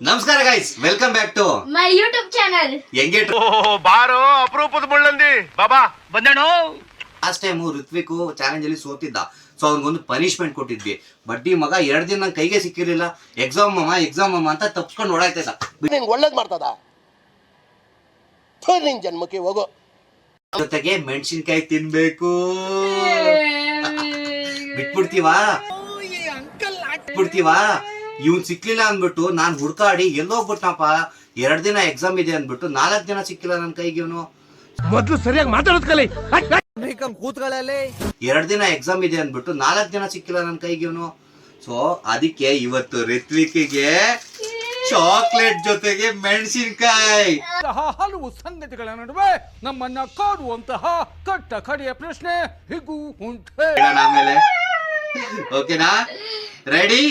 ನಮಸ್ಕಾರ guys, welcome back to my YouTube channel. ಹೆಂಗೆ ಬಾರೋ ಅಪರೂಪದ ಮುಳ್ಳಂದಿ ಬಾಬಾ ಬಂದೇಣೋ. ಲಾಸ್ಟ್ ಟೈಮ್ ಋತ್ವಿಕ್ ಚಾಲೆಂಜ್ ಅಲ್ಲಿ ಸೋತಿದ್ದ. ಸೊ ಅವ್ನಿಗೊಂದು ಪನಿಷ್ಮೆಂಟ್ ಕೊಟ್ಟಿದ್ವಿ. ಬಡ್ಡಿ ಮಗ 2 ದಿನ ನನ್ ಕೈಗೆ ಸಿಕ್ಕಿರ್ಲಿಲ್ಲ. ಎಕ್ಸಾಮ್ ಅಮ್ಮ ಅಂತ ತಪ್ಸ್ಕೊಂಡು ಓಡಾಯ್ತಾ ಇದ್ದ. ನಿಂಗೆ ಒಳ್ಳೇದ್ ಮಾಡ್ತದ ನಿನ್ ಜನ್ಮಕ್ಕೆ ಹೋಗೋ. ಜೊತೆಗೆ ಮೆಣಸಿನ್ಕಾಯಿ ತಿನ್ಬೇಕು. ಬಿಟ್ಬಿಡ್ತೀವಾ ಇವ್ನ್ ಸಿಕ್ಲಿಲ್ಲ ಅಂದ್ಬಿಟ್ಟು ನಾನ್ ಹುಡ್ಕಾಡಿ ಎಲ್ಲೋಗ್ಬಿಟ್ನಪ್ಪ. 2 ದಿನ ಎಕ್ಸಾಮ್ ಇದೆ ಅಂದ್ಬಿಟ್ಟು 4 ದಿನ ಸಿಕ್ಕಿಲ್ಲ ನನ್ ಕೈಗೆ. ಇವನು ಮೊದ್ಲು ಸರಿಯಾಗಿ ಮಾತಾಡೋದ್ ಕಲಿ. 2 ದಿನ ಎಕ್ಸಾಮ್ ಇದೆ ಅಂದ್ಬಿಟ್ಟು 4 ದಿನ ಸಿಕ್ಕಿಲ್ಲ ನನ್ ಕೈಗೆ ಇವನು. ಸೊ ಅದಕ್ಕೆ ಇವತ್ತು ಋತ್ವಿಕ್ಗೆ ಚಾಕ್ಲೇಟ್ ಜೊತೆಗೆ ಮೆಣಸಿನ್ಕಾಯಿ. ಹಲವು ಸಂಗತಿಗಳ ನಡುವೆ ನಮ್ಮನ್ನ ಕಾಡುವಂತಹ ಕಟ್ಟ ಕಡೆಯ ಪ್ರಶ್ನೆ ಹೀಗೂ ಉಂಟೆ. ಆಮೇಲೆ ಓಕೆನಾ? ರೆಡಿ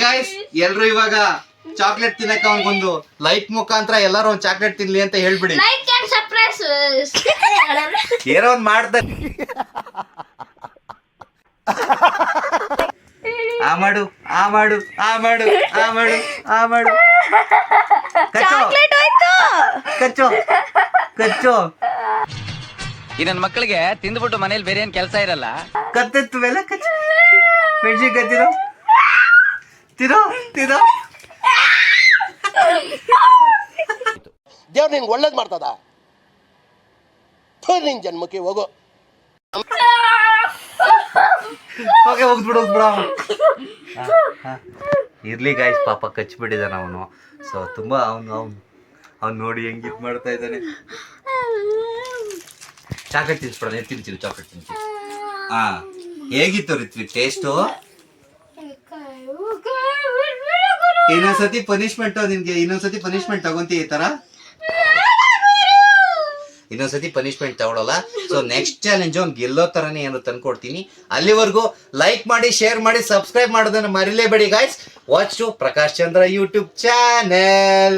ಗಾಯ್ಸ್, ಎಲ್ರು ಇವಾಗ ಚಾಕ್ಲೇಟ್ ತಿನ್ನಕ್ಕೆ ಅವ್ನಿಗೊಂದು ಲೈಕ್ ಮುಖಾಂತರ ಎಲ್ಲರೂ ಒಂದ್ ಚಾಕ್ಲೇಟ್ ತಿನ್ಲಿ ಅಂತ ಹೇಳ್ಬಿಡಿ. ಲೈಕ್ ಅಂಡ್ ಸಬ್ಸ್ಕ್ರೈಬ್ ಏನೋ ಒಂದ್ ಮಾಡ್ತಾರೆ. ಆ ಮಾಡು ಕಚ್ಚೋ ಈ ನನ್ನ ಮಕ್ಕಳಿಗೆ ತಿಂದ್ಬಿಟ್ಟು ಮನೇಲಿ ಬೇರೆ ಏನ್ ಕೆಲಸ ಇರಲ್ಲ. ಕತ್ತೆತ್ತು ಮೇಲೆ ಕಚ್ಚು. ಮೆಣಸಿನ್ಕಾಯಿ ತಿರೋ ದೇವ್ರು ನಿಂಗೆ ಒಳ್ಳೇದ್ ಮಾಡ್ತದ ನಿನ್ ಜನ್ಮಕ್ಕೆ ಹೋಗೋ. ಹೋಗ್ಬಿಡು. ಇರ್ಲಿ ಗಾಯ್ಸ್, ಪಾಪ ಕಚ್ಬಿಟ್ಟಿದ್ದಾನ ಅವನು. ಸೊ ತುಂಬಾ ಅವ್ನು ನೋಡಿ ಹೆಂಗ್ ಇದ್ ಮಾಡ್ತಾ ಇದ್ದಾನೆ. ಚಾಕ್ಲೇಟ್ ತಿನ್ಸ್ಬಿಡ, ತಿಂತೀನಿ ಚಾಕ್ಲೇಟ್ ತಿಂತೀನಿ. ಹೇಗಿತ್ತು ಋತ್ವಿಕ್ ಟೇಸ್ಟು? ಇನ್ನೊಂದ್ಸತಿ ಪನಿಷ್ಮೆಂಟ್ ನಿನ್ಗೆ, ಇನ್ನೊಂದ್ಸತಿ ಪನಿಷ್ಮೆಂಟ್ ತಗೊಂತೀಯ ಈ ತರ? ಇನ್ನೊಂದ್ಸತಿ ಪನಿಷ್ಮೆಂಟ್ ತಗೊಳಲ್ಲ. ಸೊ ನೆಕ್ಸ್ಟ್ ಚಾಲೆಂಜ್ ಅವ್ನು ಗೆಲ್ಲೋ ತರನೇ ಏನೋ ತಂದ್ಕೊಡ್ತೀನಿ. ಅಲ್ಲಿವರೆಗೂ ಲೈಕ್ ಮಾಡಿ, ಶೇರ್ ಮಾಡಿ, ಸಬ್ಸ್ಕ್ರೈಬ್ ಮಾಡೋದನ್ನ ಮರಿಲೇಬೇಡಿ guys. Watch to Prakash Chandra YouTube channel.